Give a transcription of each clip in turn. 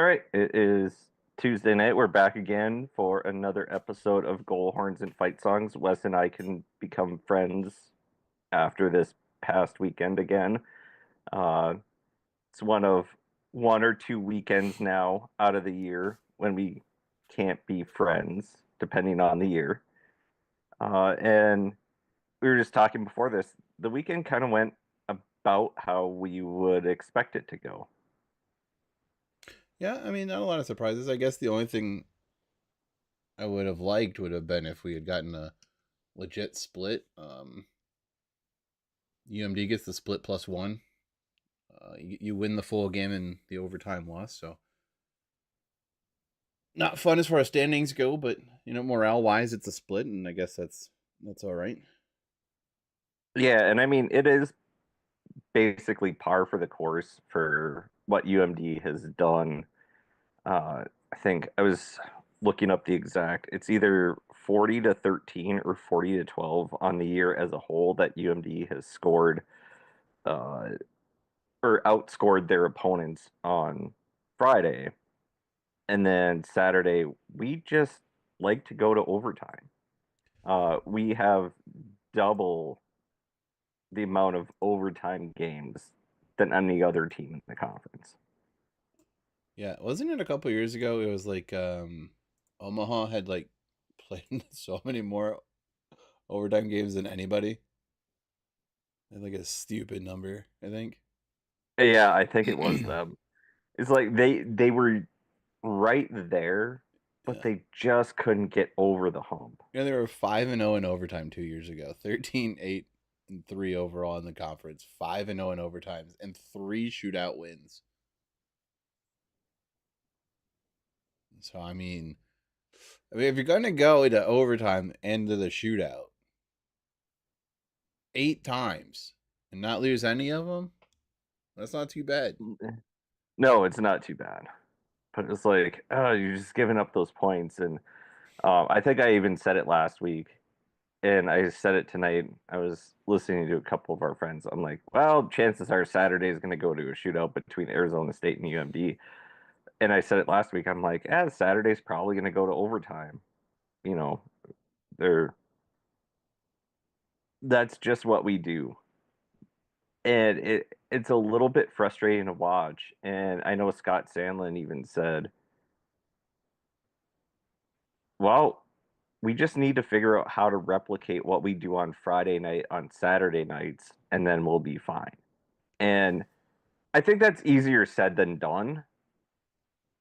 right, it is Tuesday night. We're back again for another episode of Goal Horns and Fight Songs. Wes and I can become friends after this past weekend again. Uh, it's one or two weekends now out of the year when we can't be friends, depending on the year. And we were just talking before this. The weekend kind of went about how we would expect it to go. Yeah, I mean, not a lot of surprises. I guess the only thing I would have liked would have been if we had gotten a legit split. UMD gets the split +1. You win the full game in the overtime loss. So not fun as far as standings go, but morale wise, it's a split, and I guess that's all right. Yeah, and I mean, it is basically par for the course for what UMD has done. I think I was looking up the exact. It's either 40-13 or 40-12 on the year as a whole that UMD has scored uh, or outscored their opponents on Friday, and then Saturday we just like to go to overtime. We have double the amount of overtime games than any other team in the conference. Yeah, wasn't it a couple years ago? It was like Omaha had like played so many more overtime games than anybody. They had like a stupid number, I think. Yeah, I think it was them. It's like they were right there, but Yeah. they just couldn't get over the hump. They were 5-0 in overtime 2 years ago. 13-8-3 overall in the conference. 5-0 in overtimes and 3 shootout wins. So I mean, if you're gonna go into overtime and to the shootout 8 times and not lose any of them, that's not too bad. No, it's not too bad. But it's like, oh, you're just giving up those points. And I think I even said it last week, and I said it tonight. I was listening to a couple of our friends. I'm like, well, chances are Saturday is going to go to a shootout between Arizona State and UMD. And I said it last week. I'm like, Saturday's probably going to go to overtime. You know, they're that's just what we do. And it's a little bit frustrating to watch. And I know Scott Sandlin even said, well, we just need to figure out how to replicate what we do on Friday night on Saturday nights, and then we'll be fine. And I think that's easier said than done,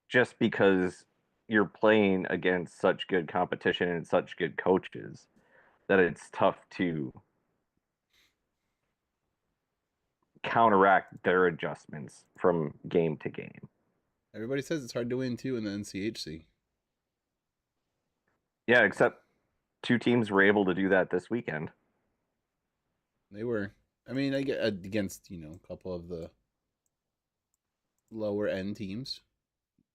just because you're playing against such good competition and such good coaches that it's tough to counteract their adjustments from game to game. Everybody says it's hard to win too in the NCHC. Yeah, except two teams were able to do that this weekend. They were. I mean, I get against a couple of the lower end teams.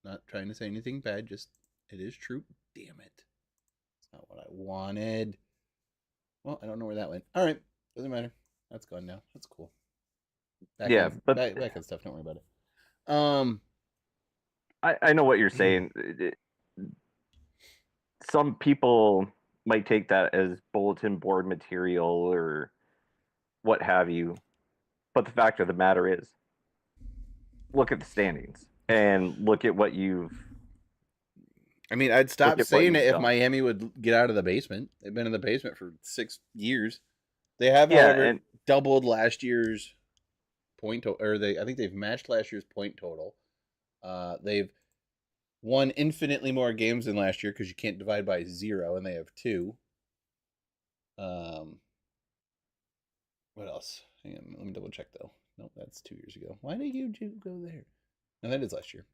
Not trying to say anything bad, just it is true. Damn it. It's not what I wanted. Well, I don't know where that went. All right. Doesn't matter. That's gone now. That's cool. Back Yeah, end but back end stuff, don't worry about it. I know what you're saying. Some people might take that as bulletin board material or what have you. But the fact of the matter is, look at the standings and I mean, I'd look stop at what saying you've it if done. Miami would get out of the basement. They've been in the basement for 6 years. They have, Yeah, however, and doubled last year's point or I think they've matched last year's point total. They've won infinitely more games than last year because you can't divide by 0, and they have 2. Um, what else? Hang on, let me double check though. Nope, that's 2 years ago. Why did you go there? No, that is last year.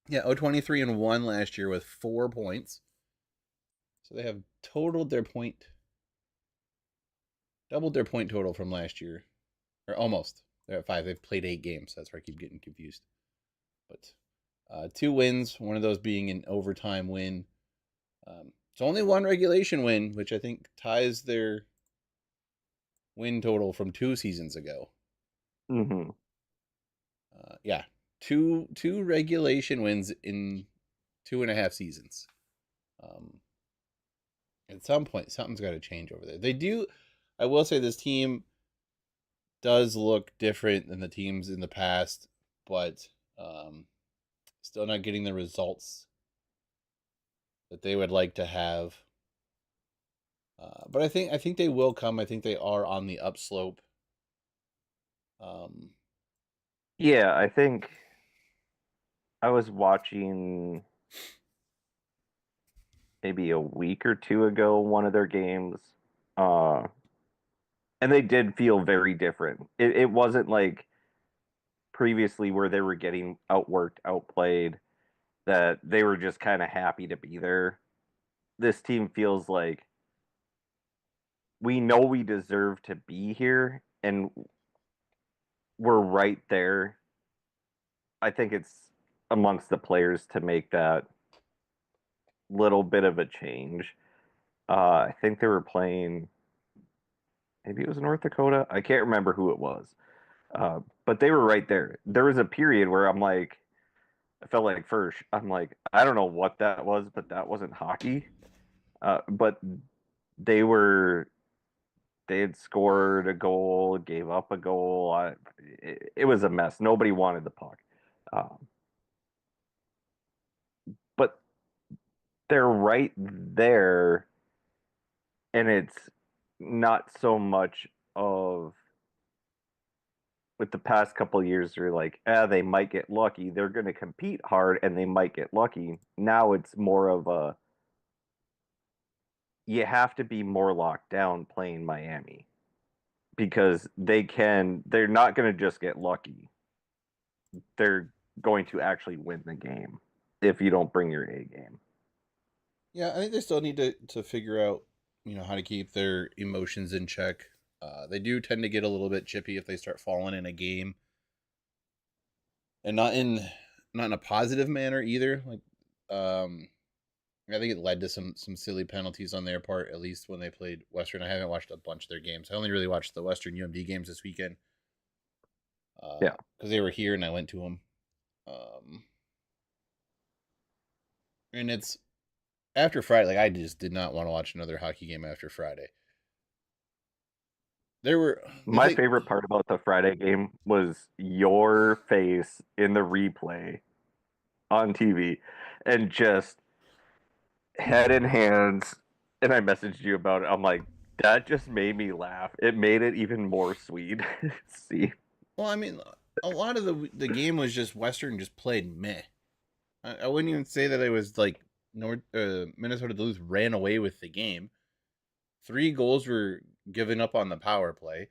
Yeah, 23-1 last year with 4 points. So they have doubled their point total from last year, or almost. They're at 5. They've played 8 games. That's where I keep getting confused. But 2 wins, one of those being an overtime win. It's only one regulation win, which I think ties their win total from 2 seasons ago. mm-hmm. Yeah, two regulation wins in 2.5 seasons. Um, at some point, something's got to change over there. They do. I will say this team does look different than the teams in the past, but still not getting the results that they would like to have. But I think they will come. I think they are on the upslope. Um, Yeah, I think I was watching maybe a week or two ago one of their games. Uh, and they did feel very different. It wasn't like previously where they were getting outworked, outplayed, that they were just kind of happy to be there. This team feels like we know we deserve to be here and we're right there. I think it's amongst the players to make that little bit of a change. I think they were playing, maybe it was North Dakota. I can't remember who it was, but they were right there. There was a period where I'm like, I felt like first, I'm like, I don't know what that was, but that wasn't hockey. But they were, they had scored a goal, gave up a goal. It was a mess. Nobody wanted the puck. Um, but they're right there, and it's not so much of with the past couple of years, they're like, they might get lucky. They're going to compete hard and they might get lucky. Now it's more of a, you have to be more locked down playing Miami because they're not going to just get lucky. They're going to actually win the game if you don't bring your A game. yeah, I think they still need to figure out how to keep their emotions in check. They do tend to get a little bit chippy if they start falling in a game, and not in a positive manner either. Like, I think it led to some silly penalties on their part, at least when they played Western. I haven't watched a bunch of their games. I only really watched the Western UMD games this weekend Yeah. because they were here and I went to them. Um, and it's after Friday. Like, I just did not want to watch another hockey game after Friday. There were the My thing. favorite part about the Friday game was your face in the replay on TV and just head in hands. And I messaged you about it. I'm like, that just made me laugh. It made it even more sweet. See, Well, I mean, a lot of the game was just Western just played meh. I wouldn't even say that it was like Minnesota Duluth ran away with the game. 3 goals were given up on the power play,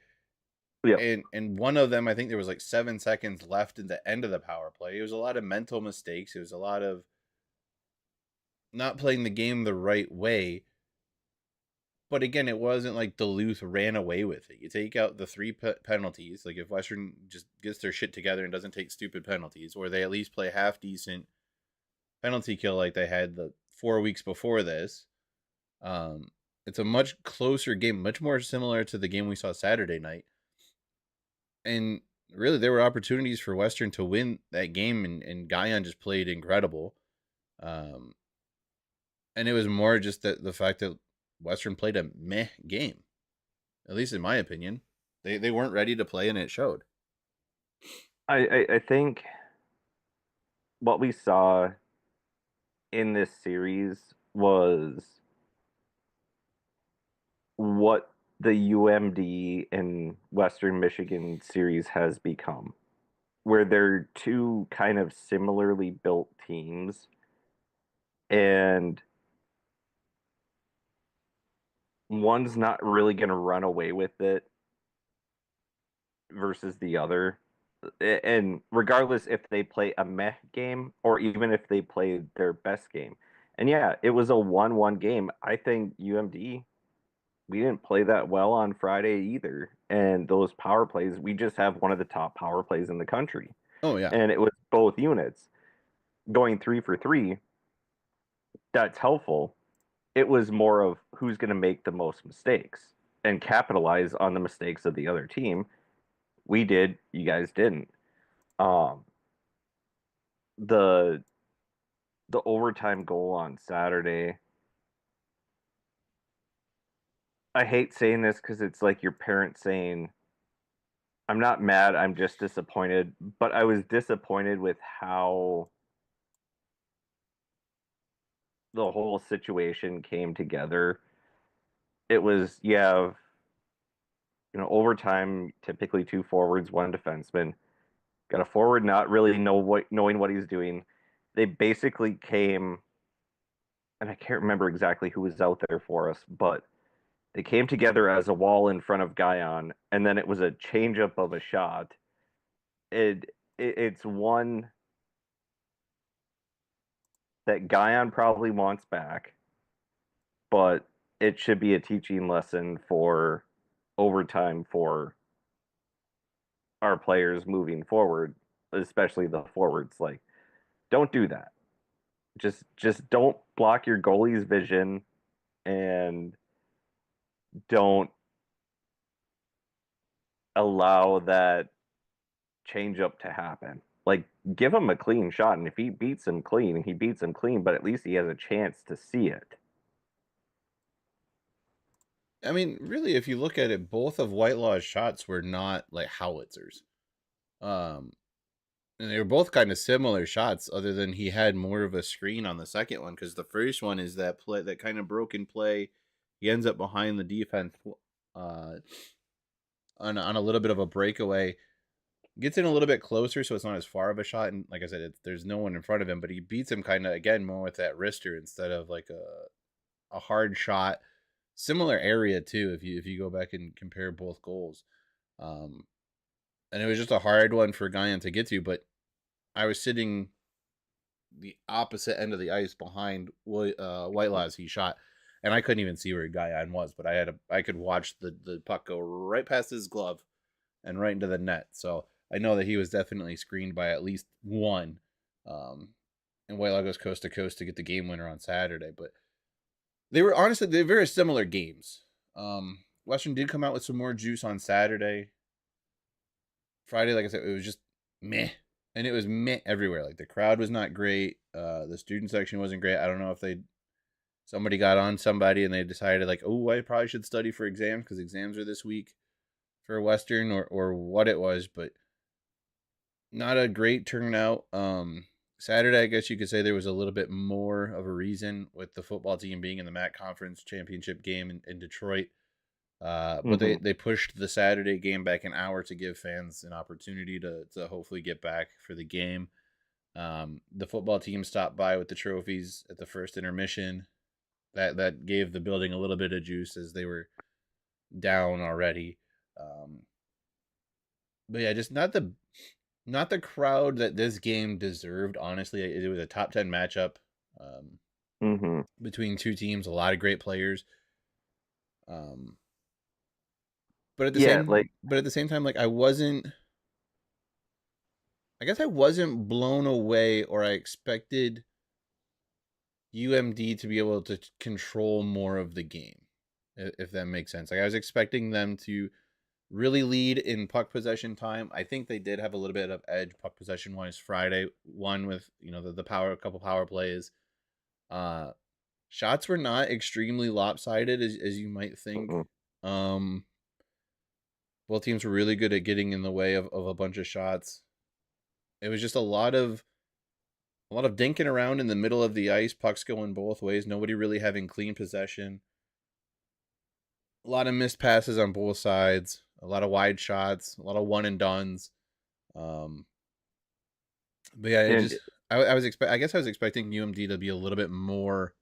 yeah, and one of them, I think there was like 7 seconds left in the end of the power play. It was a lot of mental mistakes. It was a lot of not playing the game the right way. But again, it wasn't like Duluth ran away with it. You take out the three penalties, like if Western just gets their shit together and doesn't take stupid penalties, or they at least play half decent penalty kill like they had the 4 weeks before this. It's a much closer game, much more similar to the game we saw Saturday night. And really, there were opportunities for Western to win that game, and Guyon just played incredible. Um, and it was more just that the fact that Western played a meh game, at least in my opinion. They weren't ready to play, and it showed. I think what we saw in this series was what the UMD and Western Michigan series has become, where they're two kind of similarly built teams, and one's not really going to run away with it versus the other. And regardless if they play a meh game or even if they play their best game. And yeah, it was a 1-1 game. I think UMD, we didn't play that well on Friday either. And those power plays, we just have one of the top power plays in the country. Oh yeah, And it was both units going 3 for 3. That's helpful. It was more of who's going to make the most mistakes and capitalize on the mistakes of the other team. We did, you guys didn't. Um, the the overtime goal on Saturday. I hate saying this because it's like your parents saying, "I'm not mad, I'm just disappointed." But I was disappointed with how the whole situation came together. It was you have overtime, typically two forwards, one defenseman. Got a forward not really knowing what he's doing. They basically came, and I can't remember exactly who was out there for us, but they came together as a wall in front of Guyon, and then it was a changeup of a shot. It's one that Guyon probably wants back, but it should be a teaching lesson for overtime for our players moving forward, especially the forwards. Like, don't do that. Just don't block your goalie's vision and don't allow that change up to happen. Like, give him a clean shot, and if he beats him clean, he beats him clean, but at least he has a chance to see it. I mean, really, if you look at it, both of Whitelaw's shots were not like howitzers. Um, and they were both kind of similar shots, other than he had more of a screen on the second one. Because the first one is that play, that kind of broken play. He ends up behind the defense, uh, on a little bit of a breakaway. Gets in a little bit closer, so it's not as far of a shot. And like I said, there's no one in front of him, but he beats him kind of again more with that wrister instead of like a hard shot. Similar area too, if you go back and compare both goals. Um, and it was just a hard one for Guyan to get to, but I was sitting the opposite end of the ice behind Whitelaw as he shot, and I couldn't even see where Guyan was, but I could watch the puck go right past his glove and right into the net. So I know that he was definitely screened by at least one. Um, and Whitelaw goes coast to coast to get the game winner on Saturday, but they're very similar games. Western did come out with some more juice on Saturday. Friday, like I said, it was just meh, and it was meh everywhere. Like the crowd was not great. The student section wasn't great. I don't know if somebody got on somebody and they decided like, oh, I probably should study for exams because exams are this week for Western or what it was, but not a great turnout. Saturday, I guess you could say there was a little bit more of a reason with the football team being in the MAC Conference Championship game in Detroit. But they pushed the Saturday game back an hour to give fans an opportunity to hopefully get back for the game. The football team stopped by with the trophies at the first intermission. That gave the building a little bit of juice as they were down already. But yeah, just not the crowd that this game deserved. Honestly, it was a top 10 matchup between two teams. A lot of great players. But at the same time, like I guess I wasn't blown away, or I expected UMD to be able to control more of the game, if that makes sense. Like I was expecting them to really lead in puck possession time. I think they did have a little bit of edge puck possession wise Friday. One with the power, a couple power plays. Shots were not extremely lopsided as you might think. Both teams were really good at getting in the way of a bunch of shots. It was just a lot of dinking around in the middle of the ice, pucks going both ways, nobody really having clean possession. A lot of missed passes on both sides, a lot of wide shots, a lot of one and dones. But yeah, I guess I was expecting UMD to be a little bit more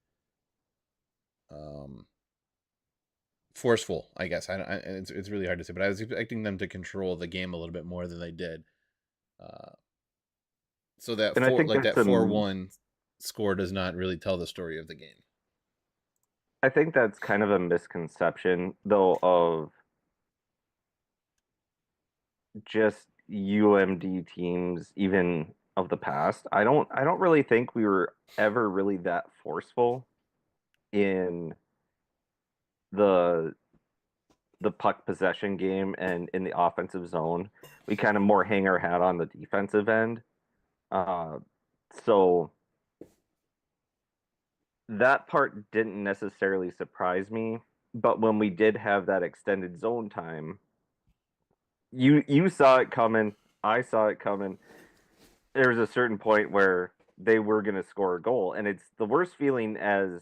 forceful, I guess. It's really hard to say, but I was expecting them to control the game a little bit more than they did. So that 4-1 score does not really tell the story of the game. I think that's kind of a misconception, though, of just UMD teams, even of the past. I don't really think we were ever really that forceful in the puck possession game and in the offensive zone. We kind of more hang our hat on the defensive end. So that part didn't necessarily surprise me, but when we did have that extended zone time, you saw it coming, I saw it coming. There was a certain point where they were going to score a goal, and it's the worst feeling as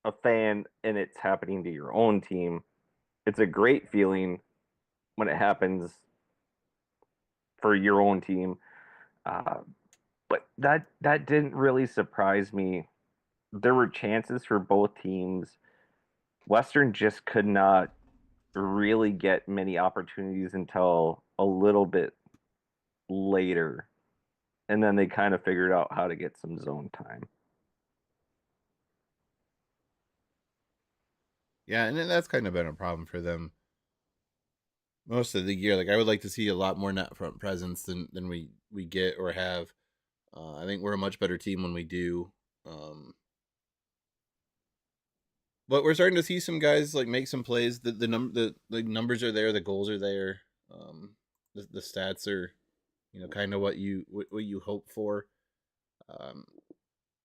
a fan and it's happening to your own team. It's a great feeling when it happens for your own team. Uh, but that didn't really surprise me. There were chances for both teams. Western just could not really get many opportunities until a little bit later. And then they kind of figured out how to get some zone time. Yeah, and that's kind of been a problem for them most of the year. Like I would like to see a lot more net front presence than we get or have. I think we're a much better team when we do. But we're starting to see some guys like make some plays. The numbers are there, the goals are there. The stats are, kind of what you hope for. Um,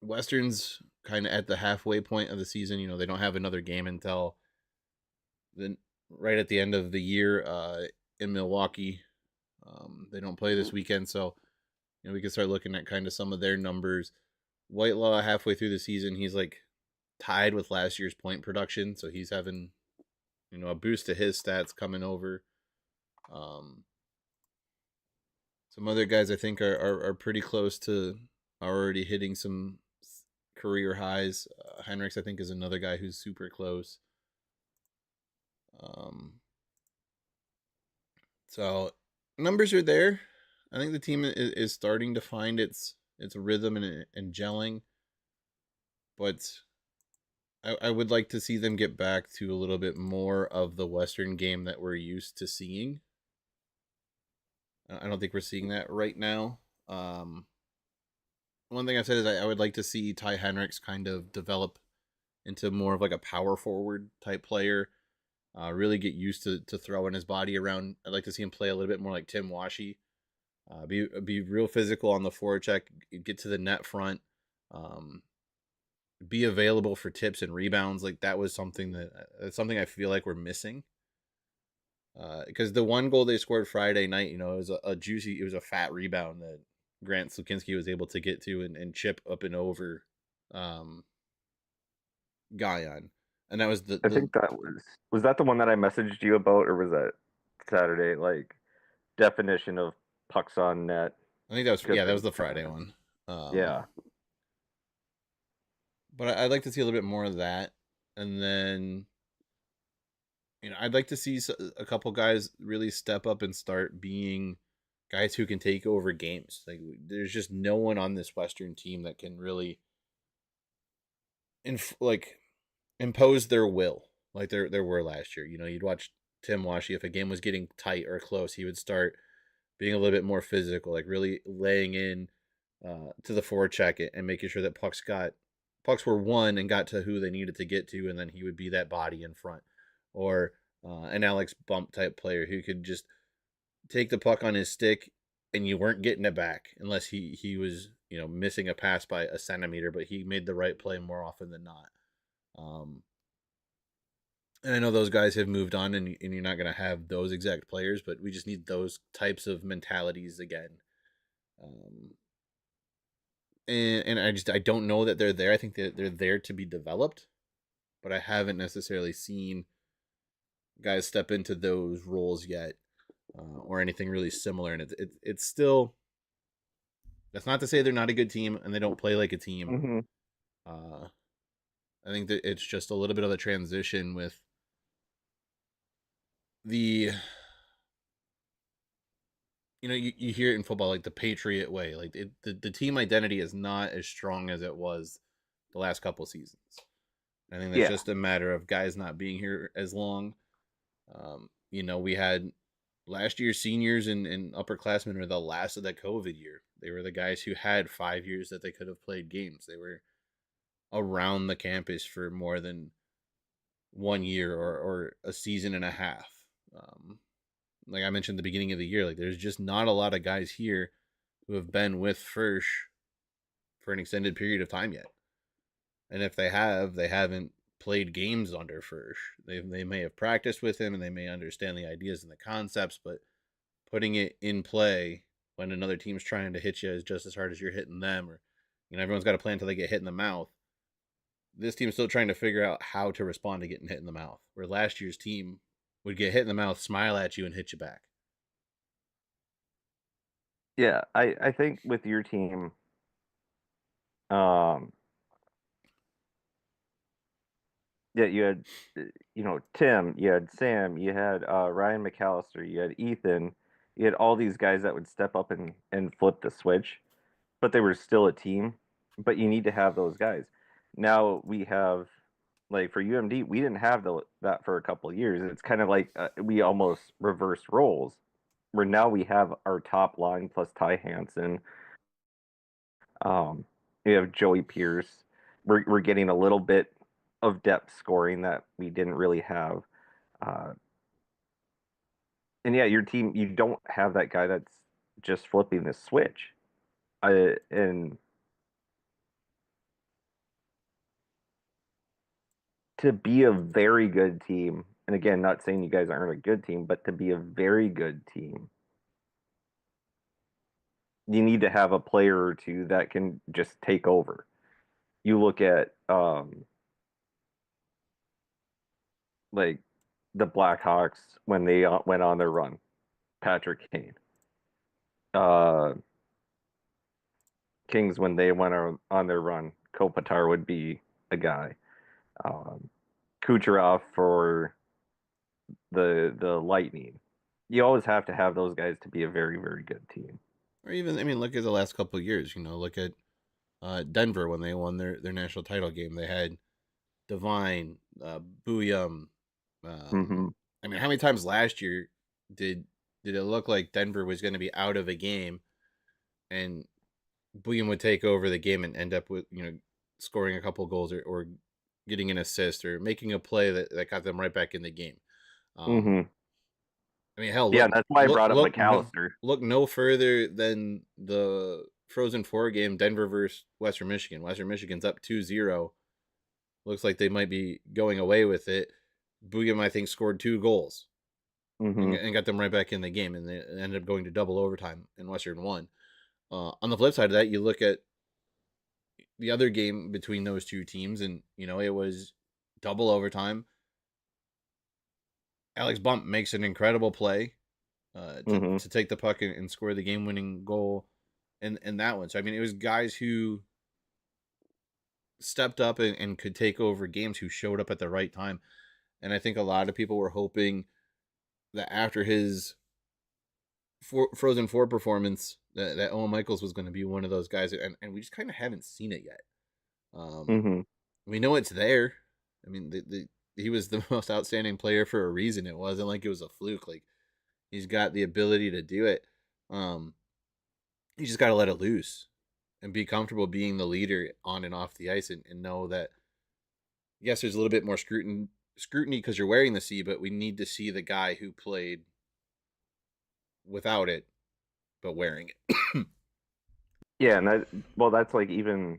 Western's kind of at the halfway point of the season. They don't have another game until the right at the end of the year in Milwaukee. They don't play this weekend, so we can start looking at kind of some of their numbers. Whitelaw halfway through the season, he's like tied with last year's point production, so he's having a boost to his stats coming over. Um, some other guys I think are pretty close to already hitting some career highs. Heinrichs I think is another guy who's super close. Um, so numbers are there. I think the team is starting to find its rhythm and gelling, but I would like to see them get back to a little bit more of the Western game that we're used to seeing. I don't think we're seeing that right now. One thing I said is I would like to see Ty Henricks kind of develop into more of like a power forward type player. Really get used to throwing his body around. I'd like to see him play a little bit more like Tim Washy. Be real physical on the forecheck. Get to the net front. Um, be available for tips and rebounds. Like that was that's something I feel like we're missing. Because the one goal they scored Friday night, it was it was a fat rebound that Grant Slukinski was able to get to and chip up and over um, Guyon. And that was I the think that was that the one that I messaged you about, or was that Saturday? Like definition of pucks on net. I think that was Good yeah, that was things the to Friday happen. one. Yeah, But I'd like to see a little bit more of that, and then I'd like to see a couple guys really step up and start being guys who can take over games. Like there's just no one on this Western team that can really like impose their will like there were last year. You'd watch Tim Washy if a game was getting tight or close, he would start being a little bit more physical, like really laying in to the forecheck and making sure that pucks were won and got to who they needed to get to, and then he would be that body in front, or an Alex Bump type player who could just take the puck on his stick and you weren't getting it back unless he was missing a pass by a centimeter, but he made the right play more often than not. Um, and I know those guys have moved on, and you're not going to have those exact players, but we just need those types of mentalities again. Um, and I don't know that they're there. I think that they're there to be developed, but I haven't necessarily seen guys step into those roles yet, or anything really similar. And it's still, that's not to say they're not a good team and they don't play like a team. hmm Uh, I think that it's just a little bit of a transition with the you hear it in football like the Patriot way. Like the team identity is not as strong as it was the last couple seasons. I think that's yeah. just a matter of guys not being here as long. We had last year's seniors and upperclassmen were the last of that COVID year. They were the guys who had 5 years that they could have played games. They were around the campus for more than 1 year or a season and a half. Like I mentioned at the beginning of the year, like there's just not a lot of guys here who have been with Firsch for an extended period of time yet. And if they have, they haven't played games under Furch. They may have practiced with him and they may understand the ideas and the concepts, but putting it in play when another team's trying to hit you is just as hard as you're hitting them, or everyone's got a plan until they get hit in the mouth. This team's still trying to figure out how to respond to getting hit in the mouth. Where last year's team would get hit in the mouth, smile at you, and hit you back. Yeah, I think with your team, um, yeah, you had, Tim, you had Sam, you had Ryan McAllister, you had Ethan, you had all these guys that would step up and flip the switch, but they were still a team. But you need to have those guys. Now we have, like for UMD, we didn't have that for a couple of years. It's kind of like we almost reversed roles, where now we have our top line plus Ty Hansen. We have Joey Pierce. We're getting a little bit of depth scoring that we didn't really have. Uh, and yeah, your team, you don't have that guy that's just flipping the switch. And to be a very good team, and again, not saying you guys aren't a good team, but to be a very good team, you need to have a player or two that can just take over. You look at like the Blackhawks when they went on their run, Patrick Kane. Kings when they went on their run, Kopitar would be a guy. Um, Kucherov for the Lightning. You always have to have those guys to be a very very good team. Or even, look at the last couple of years. Look at Denver when they won their national title game. They had Devine, Booyum. Mm-hmm. How many times last year did it look like Denver was going to be out of a game, and Booyum would take over the game and end up with scoring a couple goals, or getting an assist, or making a play that got them right back in the game. Mm-hmm. Hell, Yeah, that's why I brought up no, McAllister. look no further than the Frozen Four game, Denver versus Western Michigan. Western Michigan's up 2-0. Looks like they might be going away with it. Booyum, I think, scored 2 goals Mm-hmm. and got them right back in the game, and they ended up going to double overtime, and Western won. On the flip side of that, you look at the other game between those two teams, and it was double overtime. Alex Bump makes an incredible play Mm-hmm. to take the puck and score the game-winning goal in that one. So it was guys who stepped up and could take over games, who showed up at the right time. And I think a lot of people were hoping that after his Frozen 4 performance, that Owen Michaels was going to be one of those guys, and we just kind of haven't seen it yet. Mm-hmm. We know it's there. He was the most outstanding player for a reason. It wasn't like it was a fluke. Like, he's got the ability to do it. You just got to let it loose and be comfortable being the leader on and off the ice, and know that, yes, there's a little bit more scrutiny because you're wearing the C, but we need to see the guy who played without it but wearing it. Yeah, and that's like even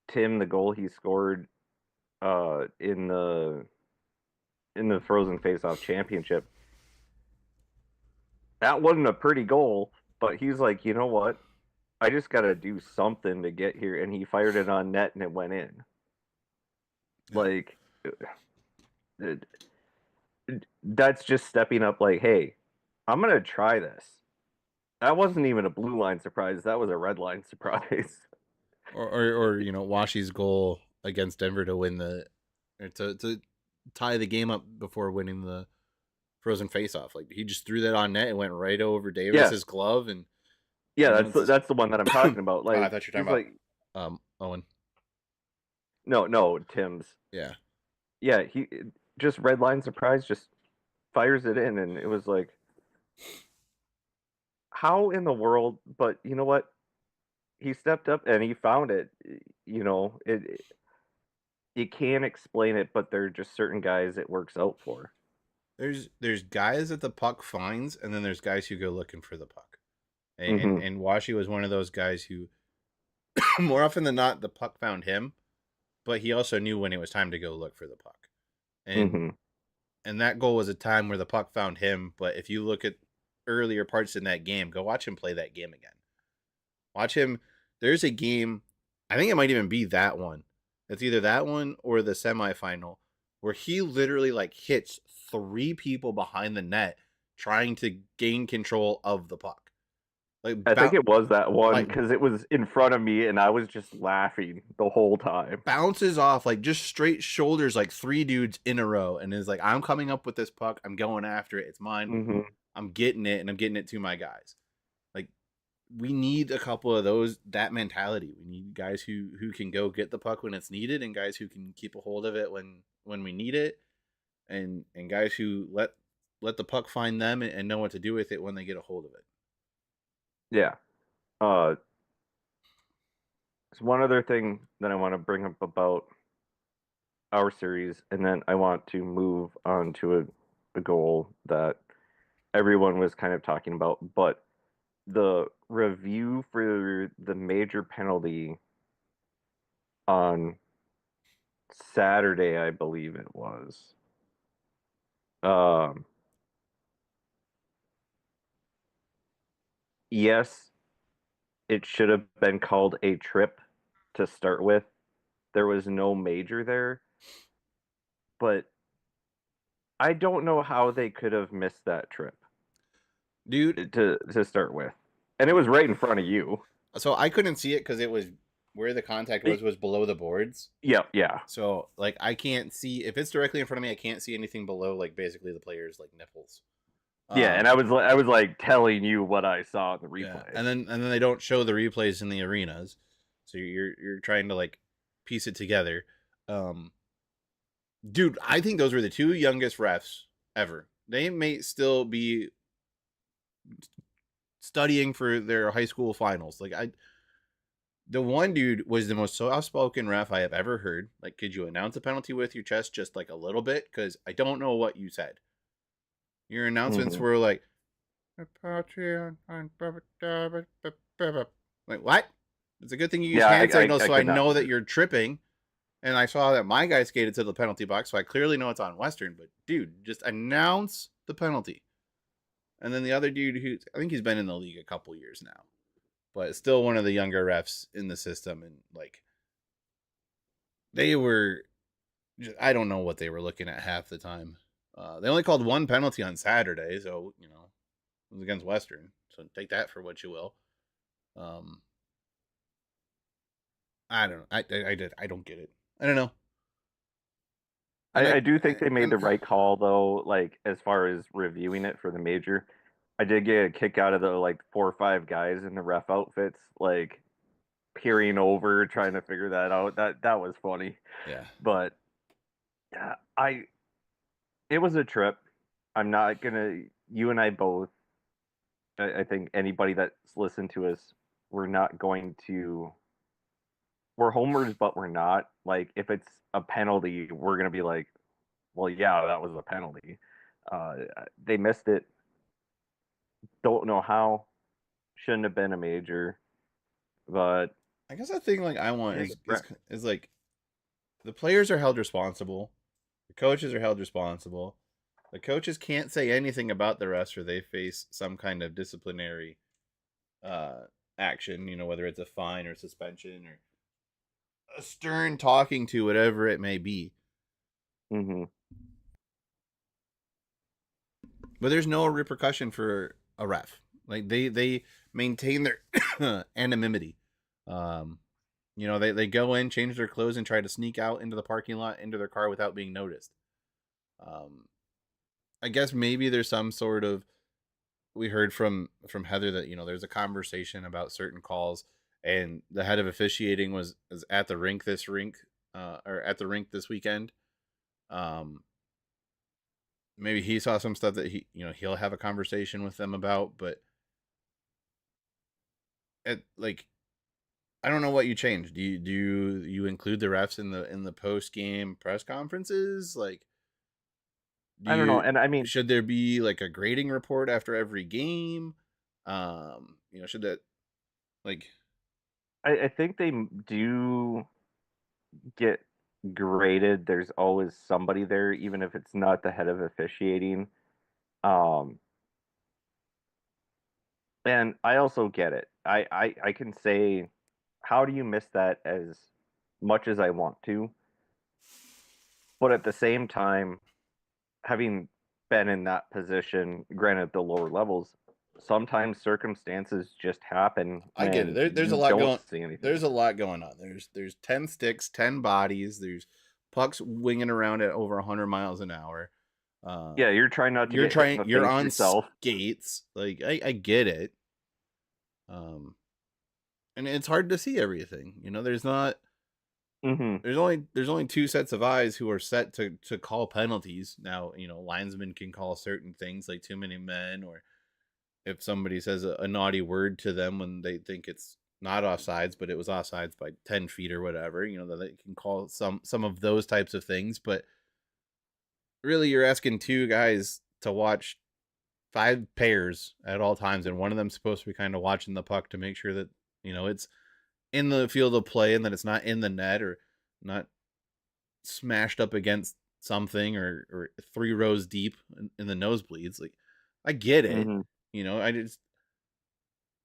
Tim, the goal he scored in the Frozen Face-Off Championship. That wasn't a pretty goal, but he's like, you know what? I just got to do something to get here, and he fired it on net, and it went in. Yeah. Like, that's just stepping up. Like, hey, I'm gonna try this. That wasn't even a blue line surprise. That was a red line surprise. Or Washi's goal against Denver to win to tie the game up before winning the Frozen Face-Off. Like, he just threw that on net and went right over Davis's glove, and yeah, that's the one that I'm talking about. Like, I thought you were talking about Owen. No, Tim's. Yeah, he just red line surprise, just fires it in, and it was like, how in the world? But you know what? He stepped up and he found it. You can't explain it, but there are just certain guys it works out for. There's guys that the puck finds, and then there's guys who go looking for the puck. And Mm-hmm. and Washi was one of those guys who more often than not, the puck found him, but he also knew when it was time to go look for the puck. And Hmm. and that goal was a time where the puck found him. But if you look at earlier parts in that game, go watch him play that game again. Watch him. There's a game, I think it might even be that one. It's either that one or the semifinal where he literally like hits three people behind the net trying to gain control of the puck. Like I think it was that one like because it was in front of me and I was just laughing the whole time. bounces off like just straight shoulders like three dudes in a row and is like, I'm coming up with this puck. I'm going after it. It's mine. Hmm. I'm getting it and I'm getting it to my guys. Like we need a couple of those that mentality. We need guys who can go get the puck when it's needed and guys who can keep a hold of it when we need it and guys who let the puck find them and know what to do with it when they get a hold of it. Yeah. Uh, there's one other thing that I want to bring up about our series, and then I want to move on to a goal that everyone was kind of talking about, but the review for the major penalty on Saturday, I believe it was. Um, yes, it should have been called a trip to start with. There was no major there, but I don't know how they could have missed that trip Dude, to start with. And it was right in front of you. so I couldn't see it because it was where the contact was below the boards. Yeah, yeah. So like I can't see if it's directly in front of me. I can't see anything below like basically the player's like nipples. Yeah, and I Um, was I was like telling you what I saw in the yeah, replay. and then they don't show the replays in the arenas, so you're trying to like piece it together. Um, dude, I think those were the two youngest refs ever. They may still be studying for their high school finals. The one dude was the most soft-spoken ref I have ever heard. Like, could you announce a penalty with your chest just like a little bit? Because I don't know what you said. Your announcements Hmm. were like, like what? It's a good thing you use Yeah, hand signals I so I could not know that hear. you're tripping. And I saw that my guy skated to the penalty box, so I clearly know it's on Western. But dude, just announce the penalty. And then the other dude who I think he's been in the league a couple years now, but still one of the younger refs in the system. And like they were, I don't know what they were looking at half the time. They only called one penalty on Saturday, so it was against Western. So take that for what you will. Um, I don't know. I don't get it. I don't know. And I do think they made and the right call though, like as far as reviewing it for the major. I did get a kick out of the like 4 or 5 guys in the ref outfits, like peering over, trying to figure that out. That was funny. yeah, But I it was a trip. I'm not gonna you and I both I think anybody that's listened to us, we're not going to we're homers, but we're not. Like if it's a penalty, we're gonna be like, well, yeah, that was a penalty. Uh, they missed it. Don't know how. Shouldn't have been a major, but I guess the thing like I want hey, is like the players are held responsible, the coaches are held responsible. The coaches can't say anything about the refs or they face some kind of disciplinary uh, action. Whether it's a fine or suspension or a stern talking to, whatever it may be. mm-hmm. But there's no repercussion for a ref. Like they maintain their anonymity. Um, they go in, change their clothes, and try to sneak out into the parking lot into their car without being noticed. Um, I guess maybe there's some sort of we heard from Heather that there's a conversation about certain calls, and the head of officiating was at the rink or at the rink this weekend. Um, maybe he saw some stuff that he'll have a conversation with them about, but like I don't know what you change. Do you include the refs in the post game press conferences? Like, do I don't know. you And I mean, should there be like a grading report after every game? Should that like I think they do get graded. There's always somebody there, even if it's not the head of officiating. Um, and I also get it. I can say, how do you miss that as much as I want to? But at the same time, having been in that position, granted the lower levels, sometimes circumstances just happen I get it. and There's a you lot don't going. see anything. There's a lot going on. There's 10 sticks, 10 bodies. There's pucks winging around at over 100 miles an hour. Uh, Yeah, you're trying not to you're get hit in trying. the You're face on yourself. skates. Like I get it. Um, and it's hard to see everything. You know, there's not. Hmm. There's only two sets of eyes who are set to call penalties. Now, linesmen can call certain things like too many men, or if somebody says a naughty word to them when they think it's not offsides, but it was offsides by 10 feet or whatever, that they can call some of those types of things. But really, you're asking two guys to watch five pairs at all times, and one of them's supposed to be kind of watching the puck to make sure that it's in the field of play and that it's not in the net or not smashed up against something or 3 rows deep in the nosebleeds. Like, I get it. Hmm. I just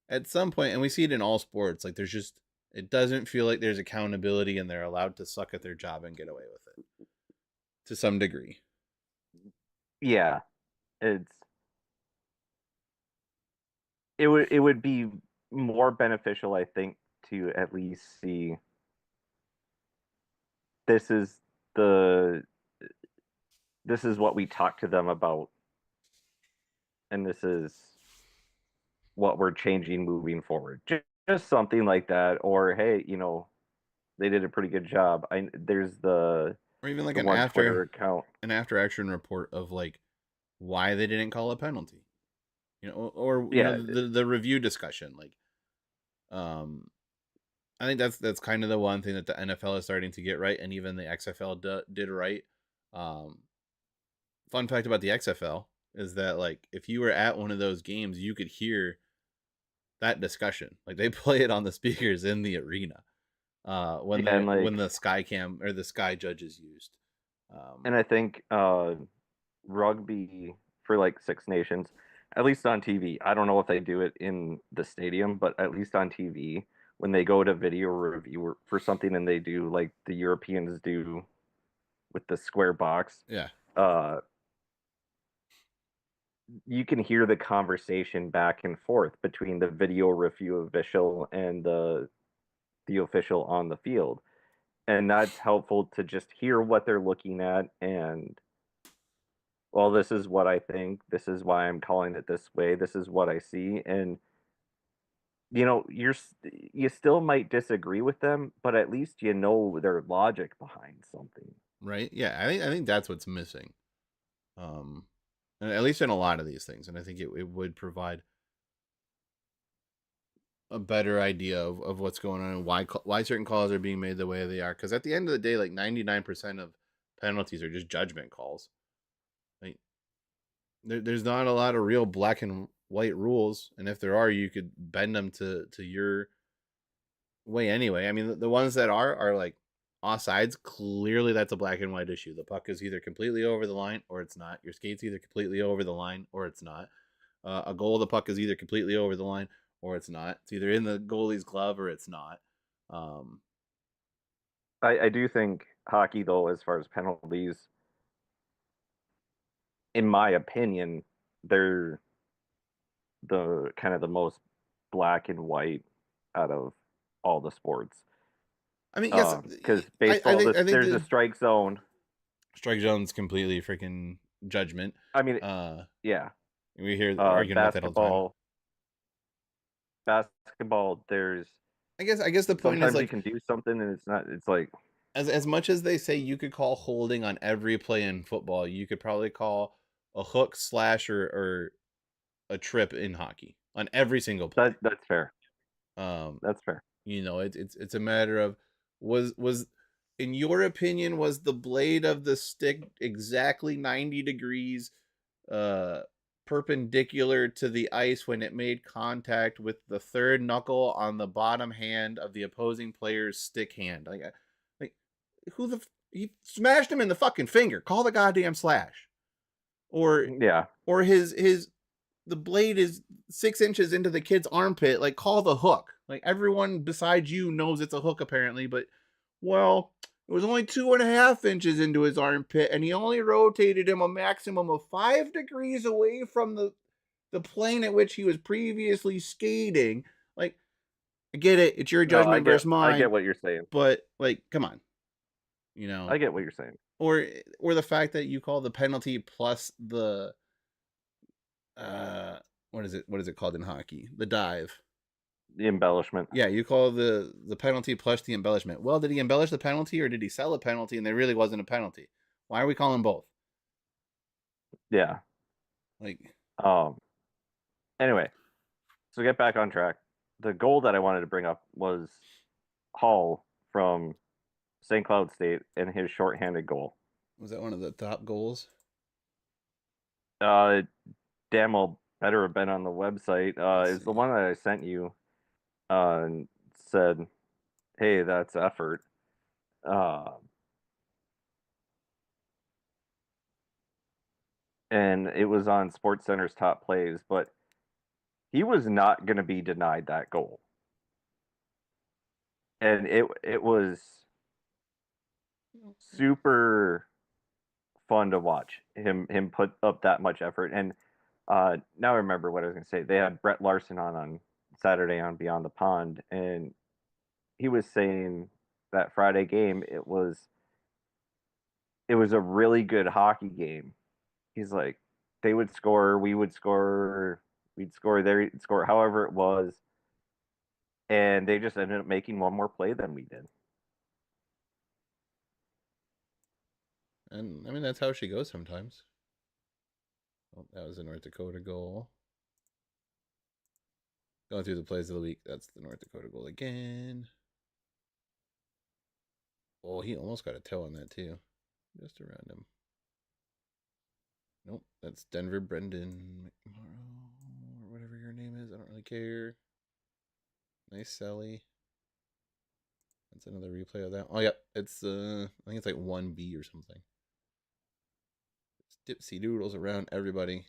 at some point, and we see it in all sports, like it doesn't feel like there's accountability and they're allowed to suck at their job and get away with it to some degree. Yeah, it's it would be more beneficial, I think, to at least see this is the this is what we talk to them about, and this is what we're changing moving forward. Just something like that, or hey, they did a pretty good job. There's Or even like the an one after Twitter account. an after action report of like why they didn't call a penalty. Or Yeah, the review discussion. Like, um I think that's kind of the one thing that the NFL is starting to get right, and even the XFL did right. Um, Fun fact about the XFL is that, like, if you were at one of those games, you could hear that discussion. Like, they play it on the speakers in the arena when yeah, they and when like, the Sky Cam or the Sky Judge is used. and I think rugby for like Six Nations, at least on TV. I don't know if they do it in the stadium, but at least on TV, when they go to video review for something and they do like the Europeans do with the square box, Yeah, uh, you can hear the conversation back and forth between the video review official and the official on the field. And that's helpful to just hear what they're looking at and, well, this is what I think, this is why I'm calling it this way, this is what I see. And you still might disagree with them, but at least you know their logic behind something. right. Yeah, I think that's what's missing. Um, at least in a lot of these things, and I think it would provide a better idea of what's going on and why certain calls are being made the way they are. Because at the end of the day, like 99% of penalties are just judgment calls. Like, there's not a lot of real black and white rules, and if there are, you could bend them to your way anyway. I mean, the ones that are like offsides. Clearly, that's a black and white issue. The puck is either completely over the line or it's not. Your skate's either completely over the line or it's not. A goal, the puck is either completely over the line or it's not. It's either in the goalie's glove or it's not. Um, I do think hockey, though, as far as penalties, in my opinion, they're the kind of the most black and white out of all the sports. I mean, yes, Because I baseball, think I think there's a the strike zone. strike zone's completely freaking judgment. I mean, Uh, yeah. we hear arguing about that all the time. Basketball, there's I guess the point is sometimes you like can do something and it's not. It's like as much as they say you could call holding on every play in football, you could probably call a hook, slash, or a trip in hockey on every single play. that's fair. Um, That's fair. it's a matter of was in your opinion was the blade of the stick exactly 90 degrees uh perpendicular to the ice when it made contact with the third knuckle on the bottom hand of the opposing player's stick hand. Like who the he smashed him in the fucking finger. Call the goddamn slash. Or Yeah. or his the blade is 6 inches into the kid's armpit. Like call the hook. Like everyone besides you knows it's a hook apparently, but well, it was only 2.5 inches into his armpit, and he only rotated him a maximum of 5 degrees away from the plane at which he was previously skating. Like, I get it, it's your No, judgment versus I get mine, what you're saying. but like, come on, you know. I get what you're saying. Or the fact that you call the penalty plus the uh what is it called in hockey? The dive. The embellishment. Yeah, you call the penalty plus the embellishment. Well, did he embellish the penalty or did he sell a penalty and there really wasn't a penalty? Why are we calling both? Yeah. Like, Um. Anyway, so get back on track. The goal that I wanted to bring up was Hall from St. Cloud State and his shorthanded goal. was that one of the top goals? Uh, damn well better have been on the website. It's the one that I sent you. And said, "Hey, that's effort." Uh, and it was on SportsCenter's top plays, but he was not going to be denied that goal, and it was super fun to watch him put up that much effort. And now I remember what I was going to say. They had Brett Larson on Saturday on Beyond the Pond, and he was saying that Friday game it was a really good hockey game. He's like, they would score, we would score, we'd score, they'd score, however it was, and they just ended up making one more play than we did. And I mean, that's how she goes sometimes. Oh, that was a North Dakota goal. Going through the plays of the week. That's the North Dakota goal again. Oh, he almost got a toe on that too. Just around him. Nope, that's Denver Brendan McMorrow or whatever your name is. I don't really care. Nice Sally. That's another replay of that. Oh, yeah. It's, I think it's like 1B or something. It's dipsy doodles around everybody.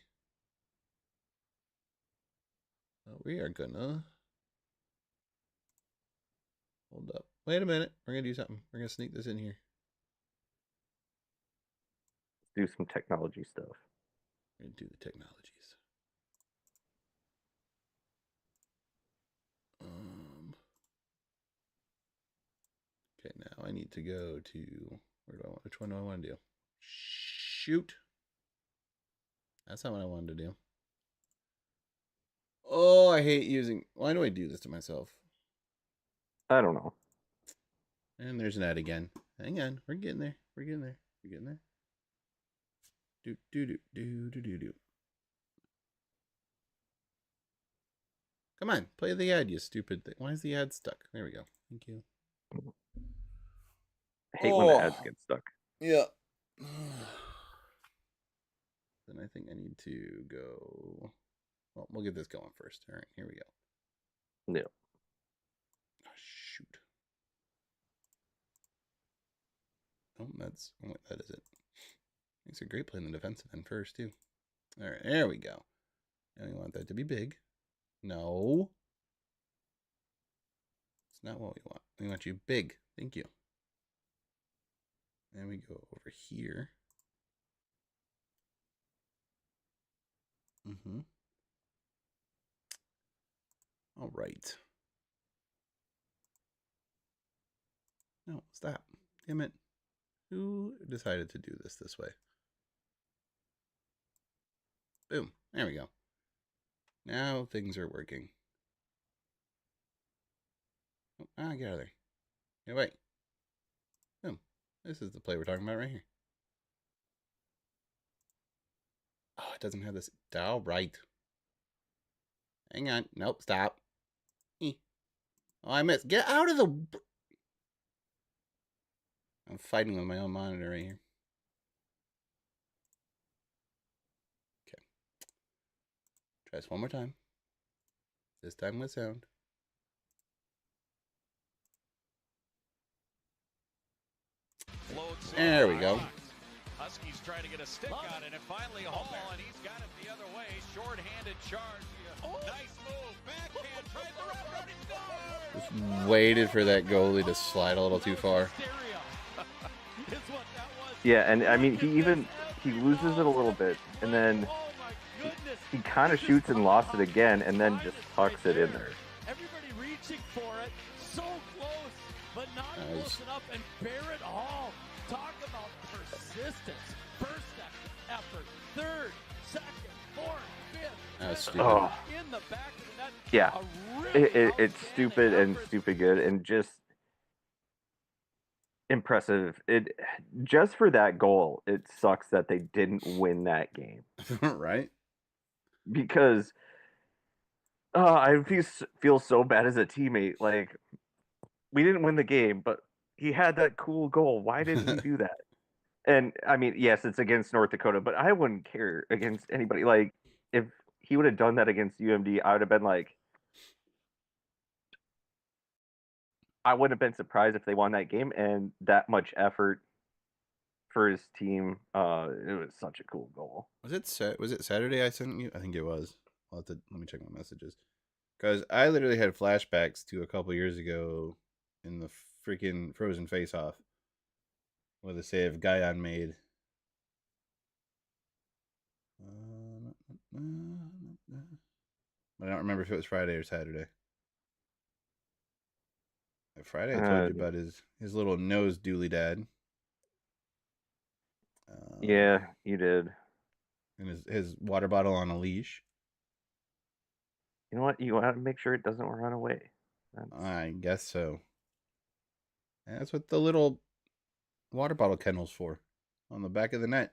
We are gonna. Hold up. Wait a minute. We're gonna do something. We're gonna sneak this in here. Do some technology stuff. We're gonna do the technologies. Okay, now I need to go to which one do I want to do? Shoot. That's not what I wanted to do. Oh, I hate using. Why do I do this to myself? I don't know. And there's an ad again. Hang on, we're getting there. We're getting there. We're getting there. Do do do do do do do. Come on, play the ad, you stupid thing. Why is the ad stuck? There we go. Thank you. I hate when the ads get stuck. Yeah. Then I think I need to go. Well, we'll get this going first. All right, here we go. Yeah. Oh, shoot. Oh, that's. Oh, wait, that is it. Makes a great playing the defensive end first, too. All right, there we go. And we want that to be big. No. It's not what we want. We want you big. Thank you. And we go over here. Mm-hmm. All right. No, stop. Damn it. Who decided to do this way? Boom. There we go. Now things are working. Oh, get out of there. Hey, wait. Boom. This is the play we're talking about right here. Oh, it doesn't have this. All right. Hang on. Nope, stop. Oh, I missed. Get out of the... I'm fighting with my own monitor right here. Okay. Try this one more time. This time with sound. There we go. Husky's trying to get a stick on it, and finally Hall, and he's got it the other way. Short-handed charge. Nice move. Backhand. Tried the route. He scores. Just waited for that goalie to slide a little too far. Yeah, and I mean, he loses it a little bit, and then he kind of shoots and lost it again, and then just tucks it in there. Everybody reaching for it, so close, but not close enough. And Barrett Hall, talk about persistence. First effort, third, second, fourth, fifth. That's stupid. Oh. In the back of the net. Yeah, it's stupid and stupid good, and just impressive. It just for that goal, it sucks that they didn't win that game. Right? Because I feel so bad as a teammate. Like, we didn't win the game, but he had that cool goal. Why didn't he do that? And I mean, yes, it's against North Dakota, but I wouldn't care against anybody. Like, if he would have done that against UMD, I would have been like, I wouldn't have been surprised if they won that game. And that much effort for his team, it was such a cool goal. Was it Saturday I sent you? I think it was. Let me check my messages. Because I literally had flashbacks to a couple years ago in the freaking Frozen Face-Off with a save Guyon made. I don't remember if it was Friday or Saturday. Friday, I told you about his little nose dooley dad. Yeah, you did. And his water bottle on a leash. You know what? You want to make sure it doesn't run away. I guess so. And that's what the little water bottle kennel's for, on the back of the net.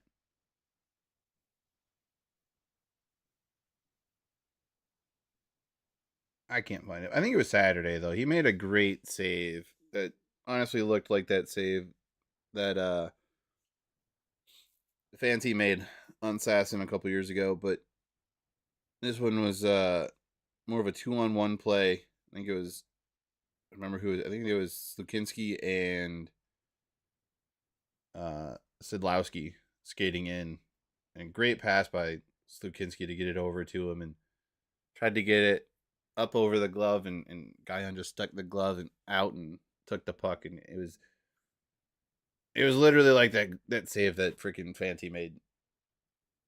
I can't find it. I think it was Saturday, though. He made a great save that honestly looked like that save that Fancy made on Sasson a couple years ago, but this one was more of a 2-on-1 play. I think it was, I remember who, I think it was Slukinski and Sidlowski skating in. And great pass by Slukinski to get it over to him, and tried to get it up over the glove, and Guyon just stuck the glove and out and took the puck, and it was literally like that save that freaking Fanti made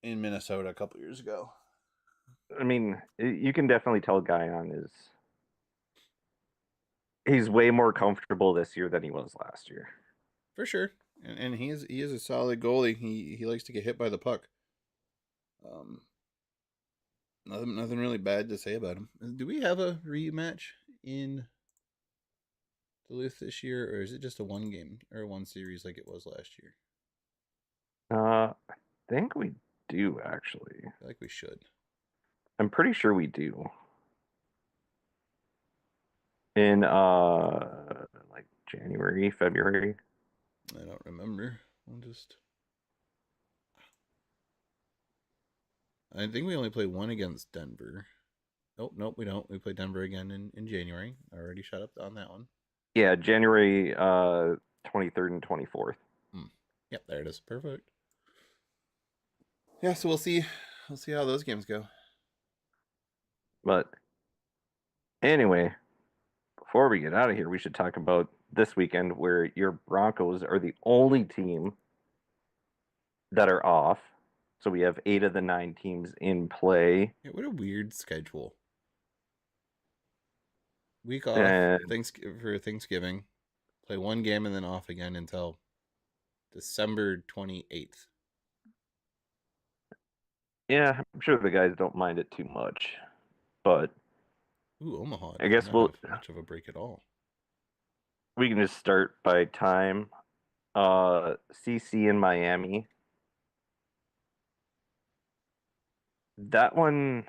in Minnesota a couple years ago. I mean, you can definitely tell Guyon he's way more comfortable this year than he was last year. For sure. And he is a solid goalie. He likes to get hit by the puck. Nothing really bad to say about him. Do we have a rematch in Duluth this year, or is it just a one game or one series like it was last year? I think we do, actually. I feel like we should. I'm pretty sure we do. In like January, February. I don't remember. I think we only played one against Denver. Nope, we don't. We played Denver again in January. I already shut up on that one. Yeah, January 23rd and 24th. Yep, there it is. Perfect. Yeah, so we'll see how those games go. But anyway, before we get out of here, we should talk about this weekend, where your Broncos are the only team that are off. So we have 8 of the 9 teams in play. Yeah, what a weird schedule. Week off for Thanksgiving. Play one game and then off again until December 28th. Yeah, I'm sure the guys don't mind it too much. But Omaha. I guess we'll have much of a break at all. We can just start by time. CC in Miami. That one,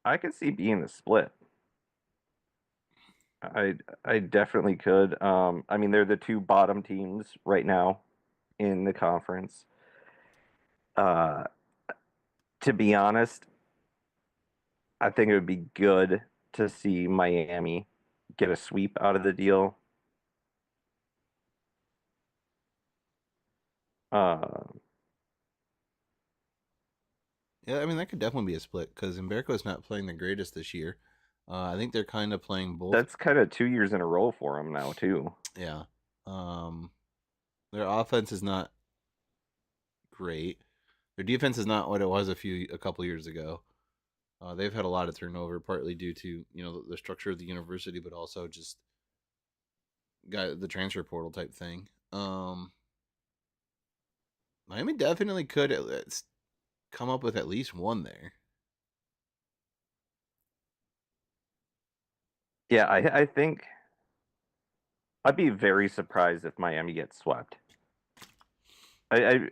I could see being a split. I definitely could. I mean, they're the 2 bottom teams right now in the conference. to be honest, I think it would be good to see Miami get a sweep out of the deal. Uh, Yeah, I mean that could definitely be a split because Umberco's not playing the greatest this year. I think they're kind of playing both. that's kind of 2 years in a row for them now too. Yeah. Their offense is not great. Their defense is not what it was a couple years ago. They've had a lot of turnover, partly due to the structure of the university, but also just got the transfer portal type thing. Miami definitely could come up with at least one there. Yeah, I think I'd be very surprised if Miami gets swept. I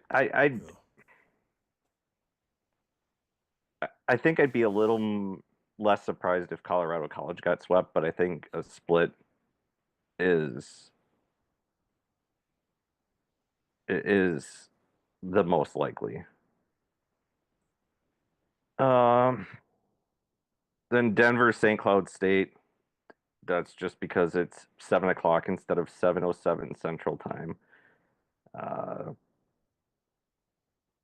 I think I'd be a little less surprised if Colorado College got swept, but I think a split is is the most likely. Um, then Denver, St. Cloud State. That's just because it's 7 o'clock instead of 7:07 Central Time. Uh,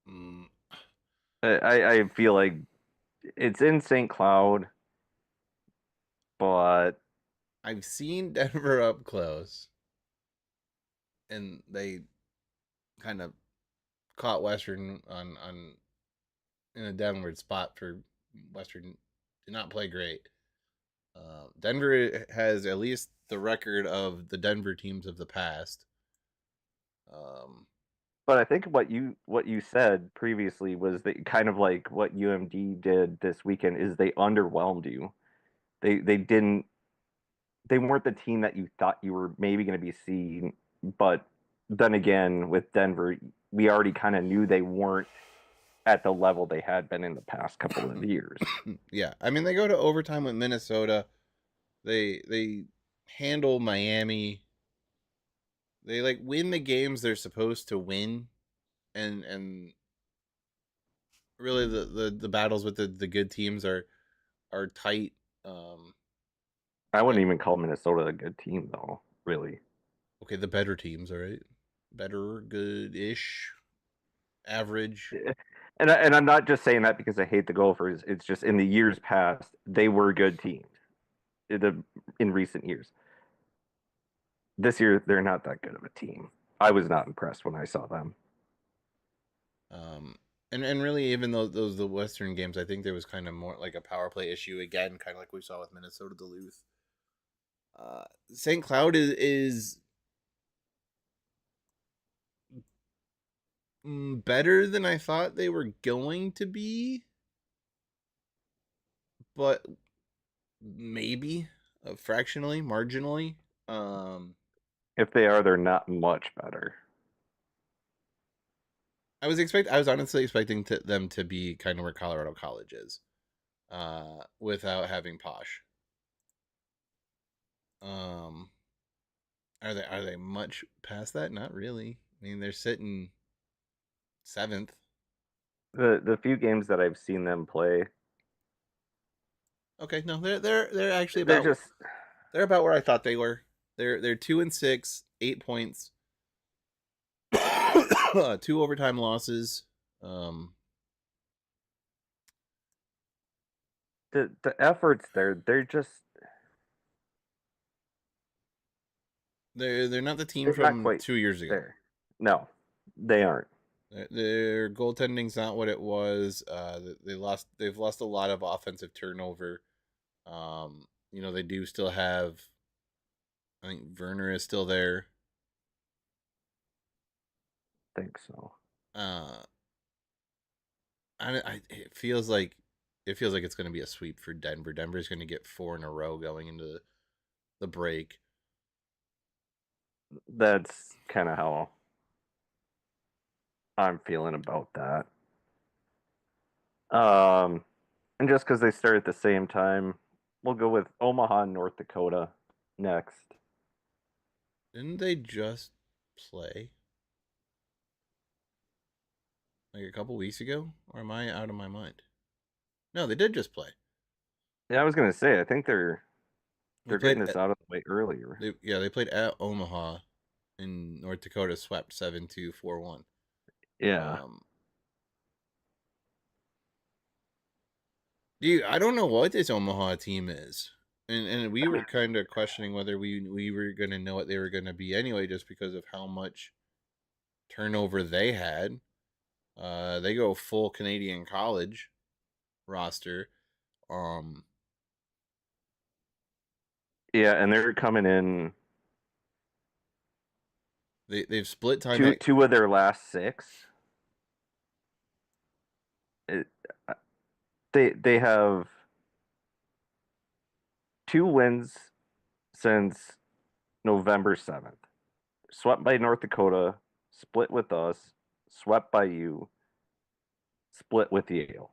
Mm, I feel like it's in St. Cloud, but I've seen Denver up close, and they kind of caught Western on in a downward spot for Western. Did not play great. Denver has at least the record of the Denver teams of the past. Um, I think what you said previously was that kind of like what UMD did this weekend is they underwhelmed you. They didn't they weren't the team that you thought you were maybe going to be seeing, but then again with Denver, we already kind of knew they weren't at the level they had been in the past couple of years. yeah, I mean they go to overtime with Minnesota. They handle Miami. They like win the games they're supposed to win, and really the battles with the good teams are tight. Um, I wouldn't even call Minnesota a good team though, really. okay, the better teams, all right, better, good-ish, average. And I'm not just saying that because I hate the Gophers. It's just in the years past they were good teams. In recent years, this year they're not that good of a team. I was not impressed when I saw them. Um, and really, even though those the Western games, I think there was kind of more like a power play issue again, kind of like we saw with Minnesota Duluth. St. Cloud is better than I thought they were going to be, but maybe fractionally, marginally. If they are, they're not much better. I was honestly expecting them to be kind of where Colorado College is, without having Posh. Um, are they much past that? Not really. I mean, they're sitting seventh. The few games that I've seen them play, Okay, no, they're actually they're about just they're about where I thought they were. They're 2-6, 8 points, two overtime losses. Um, the efforts there. they're not the team They're not from quite 2 years ago. there. No, they aren't. Their goaltending's not what it was. They've lost a lot of offensive turnover. They do still have. I think Werner is still there. Think so. Uh, it feels like it's going to be a sweep for Denver. Denver's going to get 4 in a row going into the break. That's kind of how I'm feeling about that. And just because they start at the same time, we'll go with Omaha, North Dakota next. Didn't they just play? like a couple weeks ago, or am I out of my mind? No, they did just play. Yeah, I was gonna say, I think they're They getting played. this out of the way earlier. They played at Omaha, in North Dakota, swept 7-2, 4-1. Yeah. Dude, I don't know what this Omaha team is. And we were kind of questioning whether we were going to know what they were going to be anyway, just because of how much turnover they had. They go full Canadian college roster. Um, Yeah, and they're coming in they've split time at two of their last six. It, they have 2 wins since November 7th. Swept by North Dakota, split with us, swept by you, split with Yale.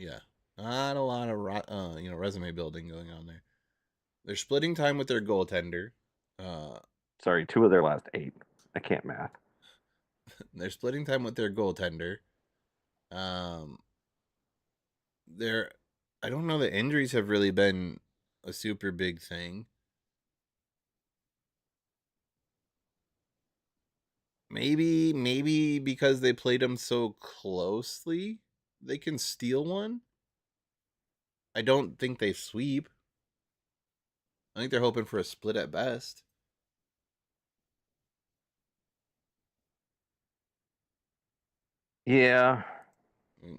yeah, not a lot of resume building going on there. They're splitting time with their goaltender. Sorry, 2 of their last 8. I can't math. They're splitting time with their goaltender. They're I don't know that injuries have really been a super big thing. Maybe because they played them so closely, they can steal one. I don't think they sweep. I think they're hoping for a split at best. Yeah.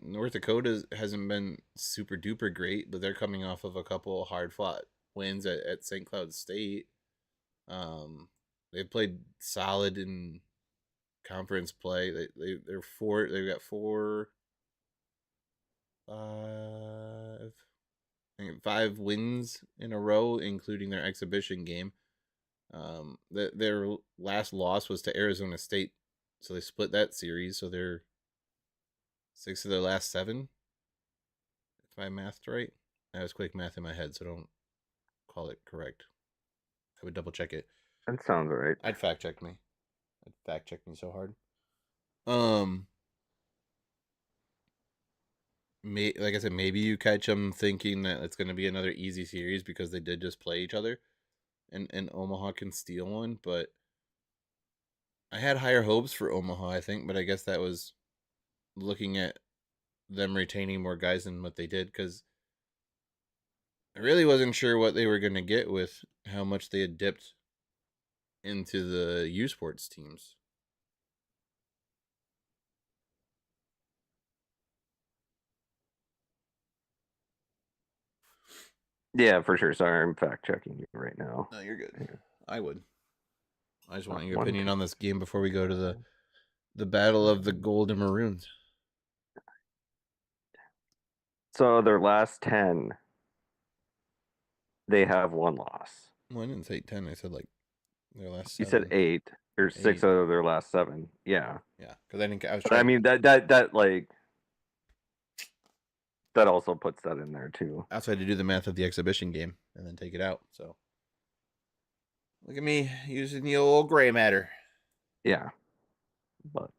North Dakota hasn't been super duper great, but they're coming off of a couple hard fought wins at St. Cloud State. They've played solid in conference play. They're four. They've got four, five, I think 5 wins in a row, including their exhibition game. Their last loss was to Arizona State, so they split that series. So they're 6 of their last 7, if my math's right. I was quick math in my head, so don't call it correct. I would double check it. That sounds right. I'd fact check me so hard. Like I said, maybe you catch them thinking that it's going to be another easy series because they did just play each other, and Omaha can steal one. But I had higher hopes for Omaha, I think, but I guess that was looking at them retaining more guys than what they did, because I really wasn't sure what they were going to get with how much they had dipped into the U Sports teams. Yeah, for sure. Sorry, I'm fact checking you right now. No, you're good. Yeah. I would. I just want your opinion on this game before we go to the battle of the gold and maroons. So their last 10, they have 1 loss. Well, I didn't say 10. I said like their last 7. You said 8 or 6 8. out of their last 7. Yeah. Yeah, because I didn't. I was But trying. I mean that like that also puts that in there too. I also had to do the math of the exhibition game and then take it out. So look at me using the old gray matter. Yeah. But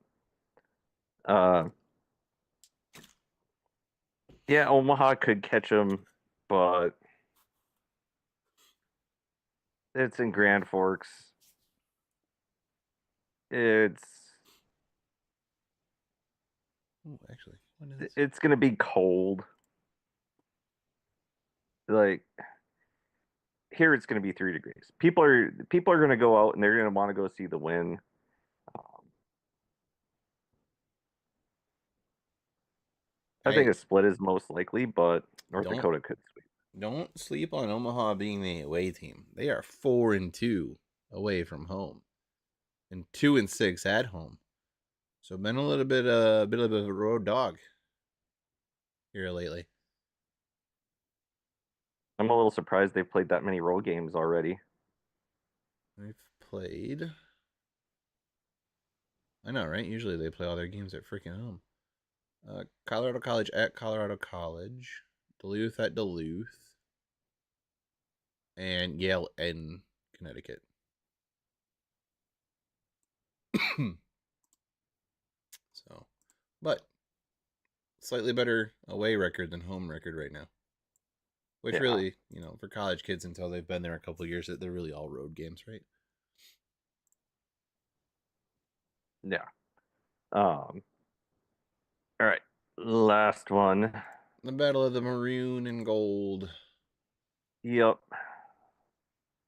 yeah, Omaha could catch them, but it's in Grand Forks. Actually, It's gonna be cold. Like here, it's gonna be 3 degrees. People are gonna go out and they're gonna want to go see the win. I think a split is most likely, but North Dakota could sweep. Don't sleep on Omaha being the away team. They are 4-2 away from home, and 2-6 at home. So been a bit of a road dog here lately. I'm a little surprised they've played that many road games already. They've played. I know, right? Usually they play all their games at freaking home. Colorado College at Colorado College, Duluth at Duluth, and Yale in Connecticut. So but slightly better away record than home record right now. Which Yeah. really, for college kids until they've been there a couple of years, they're really all road games, right? Yeah. All right. Last one. The Battle of the Maroon and Gold. Yep.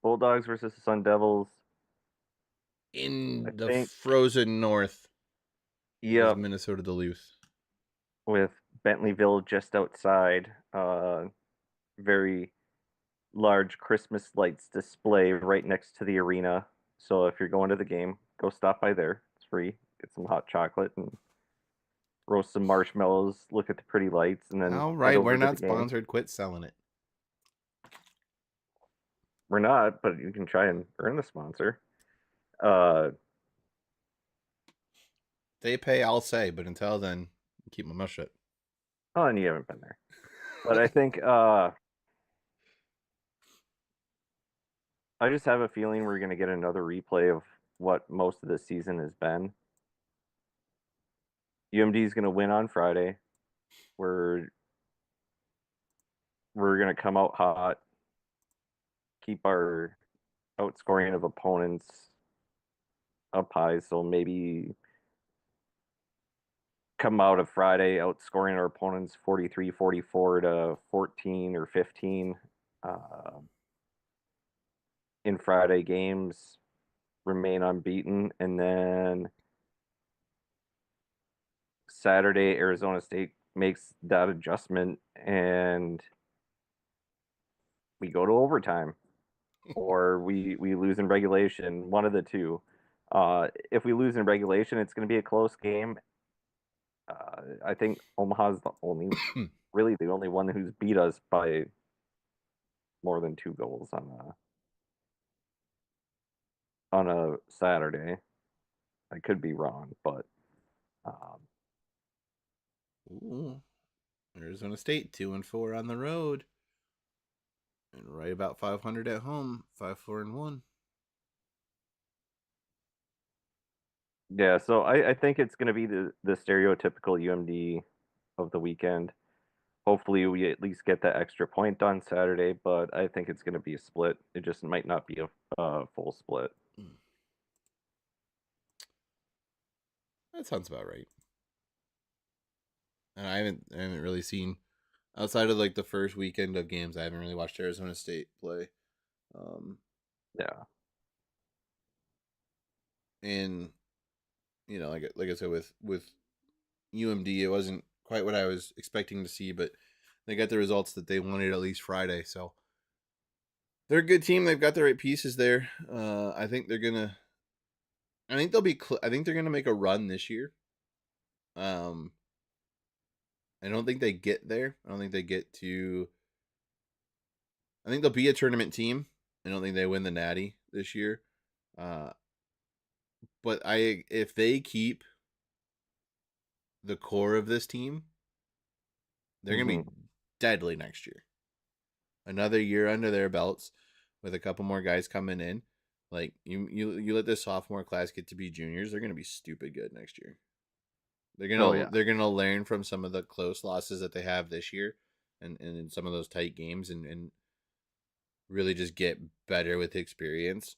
Bulldogs versus the Sun Devils. In I the think. frozen north. Yep. Minnesota Duluth. With Bentleyville just outside. Very large Christmas lights display right next to the arena. So if you're going to the game, go stop by there. It's free. Get some hot chocolate and roast some marshmallows. Look at the pretty lights, and then All head right, over we're to not the game. sponsored. Quit selling it. We're not, but you can try and earn the sponsor. Uh, They pay, I'll say, but until then, keep my mouth shut. oh, and you haven't been there. But I think I just have a feeling we're going to get another replay of what most of the season has been. UMD is going to win on Friday. We're going to come out hot, keep our outscoring of opponents up high, so maybe come out of Friday outscoring our opponents 43-44 to 14 or 15 in Friday games, remain unbeaten, and then Saturday Arizona State makes that adjustment and we go to overtime or we lose in regulation, one of the two. If we lose in regulation, it's going to be a close game. I think Omaha's really the only one who's beat us by more than 2 goals on a Saturday. I could be wrong, but Ooh, Arizona State 2-4 on the road, and right about 500 at home. 5-4-1. yeah. So I think it's going to be the stereotypical UMD of the weekend. Hopefully, we at least get that extra point on Saturday, but I think it's going to be a split. It just might not be a full split. That sounds about right. And I haven't really seen, outside of like the first weekend of games, I haven't really watched Arizona State play. Yeah. And like I said, with UMD, it wasn't quite what I was expecting to see, but they got the results that they wanted at least Friday. So they're a good team. They've got the right pieces there. I think they're gonna. I think they'll be. I think they're gonna make a run this year. I don't think they get there. I don't think they get to. I think they'll be a tournament team. I don't think they win the Natty this year. But if they keep the core of this team, they're gonna be deadly next year. Another year under their belts with a couple more guys coming in. Like you let this sophomore class get to be juniors, they're gonna be stupid good next year. They're gonna learn from some of the close losses that they have this year, and in some of those tight games, and really just get better with experience.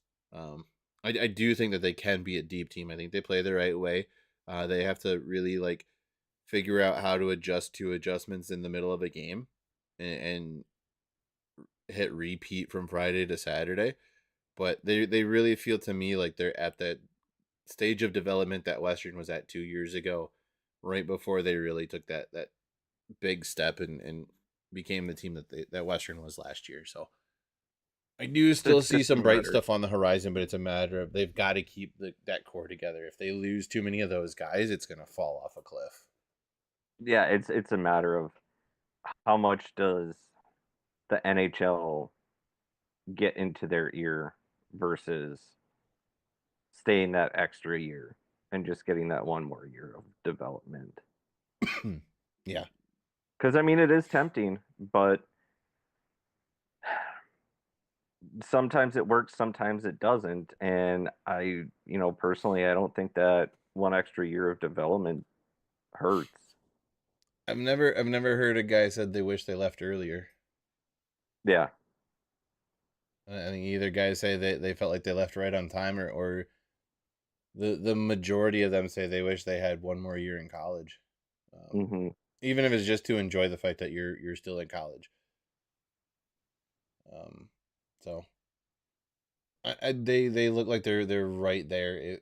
I do think that they can be a deep team. I think they play the right way. They have to really like figure out how to adjust to adjustments in the middle of a game, and hit repeat from Friday to Saturday. But they really feel to me like they're at that stage of development that Western was at 2 years ago, right before they really took that big step and became the team that Western was last year. So I do still see some bright stuff on the horizon, but it's a matter of they've got to keep that core together. If they lose too many of those guys, it's going to fall off a cliff. Yeah, it's a matter of how much does the NHL get into their ear versus staying that extra year and just getting that one more year of development. Yeah. Because, I mean, it is tempting, but sometimes it works, sometimes it doesn't. And personally, I don't think that one extra year of development hurts. I've never heard a guy said they wish they left earlier. Yeah. I think either guys say they felt like they left right on time, or the majority of them say they wish they had one more year in college, Hmm. even if it's just to enjoy the fact that you're still in college. So they look like they're right there.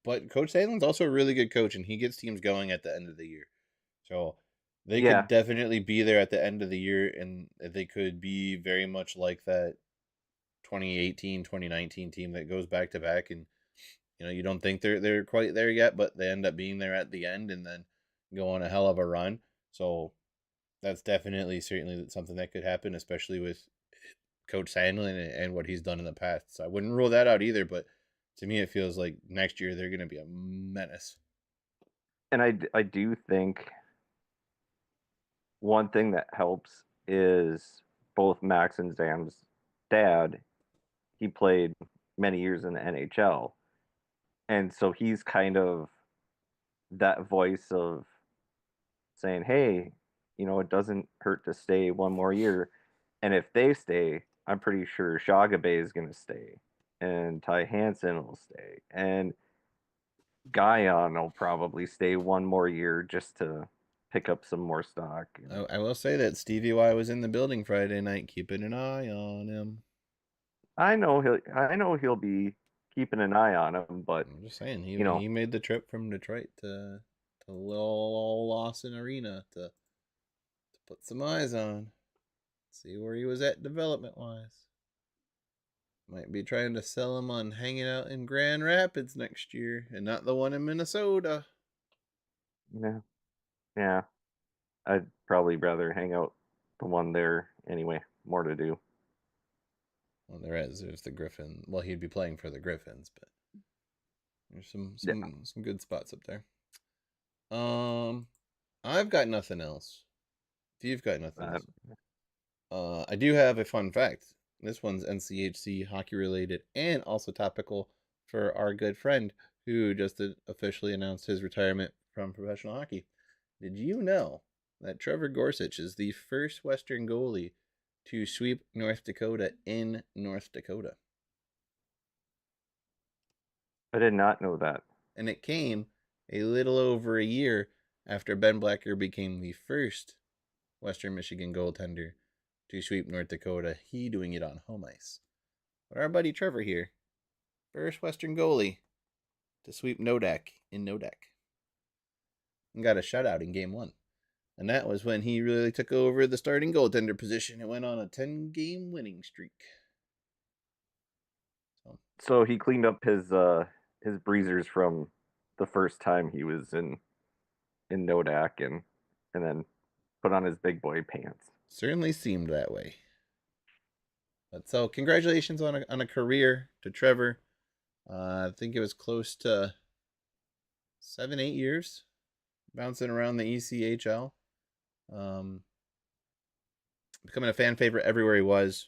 But Coach Salen's also a really good coach, and he gets teams going at the end of the year. So they Yeah. could definitely be there at the end of the year, and they could be very much like that 2018, 2019 team that goes back to back, and you don't think they're quite there yet, but they end up being there at the end and then go on a hell of a run. So that's definitely certainly something that could happen, especially with Coach Sandlin and what he's done in the past. So I wouldn't rule that out either, but to me it feels like next year they're going to be a menace. And I do think one thing that helps is both Max and Zam's dad. He played many years in the NHL. And so he's kind of that voice of saying, hey, it doesn't hurt to stay one more year. And if they stay, I'm pretty sure Shagabe is going to stay, and Ty Hansen will stay, and Guyon will probably stay one more year just to pick up some more stock. I will say that Stevie Y was in the building Friday night, keeping an eye on him. I know he'll be keeping an eye on him, but I'm just saying you know, he made the trip from Detroit to Little Lawson Arena to put some eyes on, see where he was at development wise. Might be trying to sell him on hanging out in Grand Rapids next year and not the one in Minnesota. yeah, yeah, I'd probably rather hang out the one there anyway. More to do. Well, there's the Griffin. Well, he'd be playing for the Griffins, but there's Yeah. some good spots up there. I've got nothing else. If you've got nothing Uh, else, I do have a fun fact. This one's NCHC hockey related and also topical for our good friend who just officially announced his retirement from professional hockey. Did you know that Trevor Gorsuch is the first Western goalie to sweep North Dakota in North Dakota? I did not know that. And it came a little over a year after Ben Blacker became the first Western Michigan goaltender to sweep North Dakota, he doing it on home ice. But our buddy Trevor here, first Western goalie to sweep Nodak in Nodak. And got a shutout in game 1. And that was when he really took over the starting goaltender position. It went on a 10-game winning streak. So he cleaned up his breezers from the first time he was in Nodak, and then put on his big boy pants. Certainly seemed that way. But so congratulations on a career to Trevor. I think it was close to 7-8 years bouncing around the ECHL. Becoming a fan favorite everywhere he was.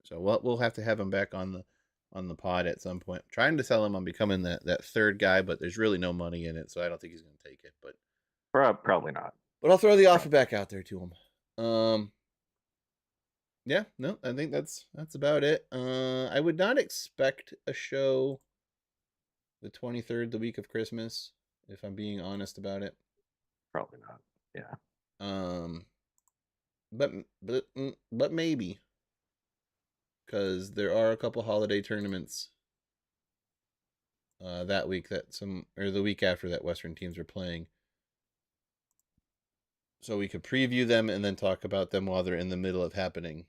So we'll have to have him back on the pod at some point. I'm trying to sell him on becoming that third guy, but there's really no money in it, so I don't think he's going to take it. But Probably not. But I'll throw the offer back out there to him. Yeah, no, I think that's about it. I would not expect a show the 23rd, the week of Christmas, if I'm being honest about it. Probably not. Yeah. But maybe, because there are a couple holiday tournaments that week the week after that Western teams are playing. So we could preview them and then talk about them while they're in the middle of happening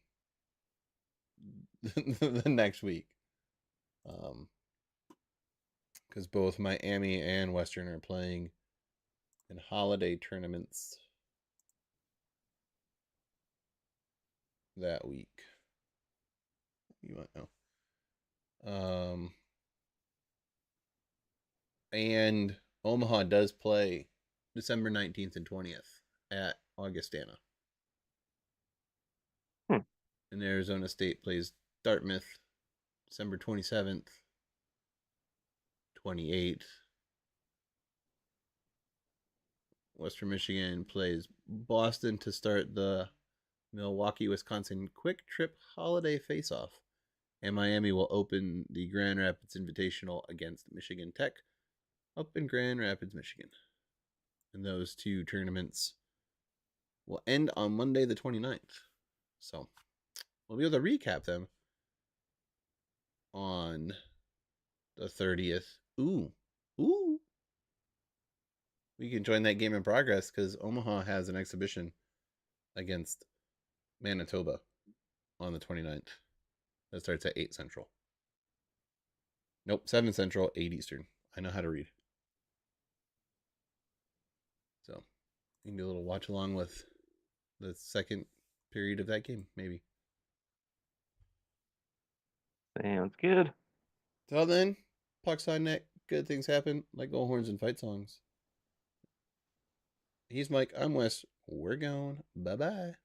the next week. Because both Miami and Western are playing in holiday tournaments that week. You might know. And Omaha does play December 19th and 20th at Augustana. And Arizona State plays Dartmouth December 27th, 28th, Western Michigan plays Boston to start the Milwaukee-Wisconsin Quick Trip Holiday Face-Off. And Miami will open the Grand Rapids Invitational against Michigan Tech up in Grand Rapids, Michigan. And those two tournaments will end on Monday the 29th. So we'll be able to recap them on the 30th. Ooh. We can join that game in progress because Omaha has an exhibition against Manitoba on the 29th. That starts at 8 Central. Nope, 7 Central, 8 Eastern. I know how to read. So you can do a little watch along with the second period of that game, maybe. Sounds good. Till then, pucks on net, good things happen, like goal horns and fight songs. He's Mike, I'm Wes. We're going. Bye-bye.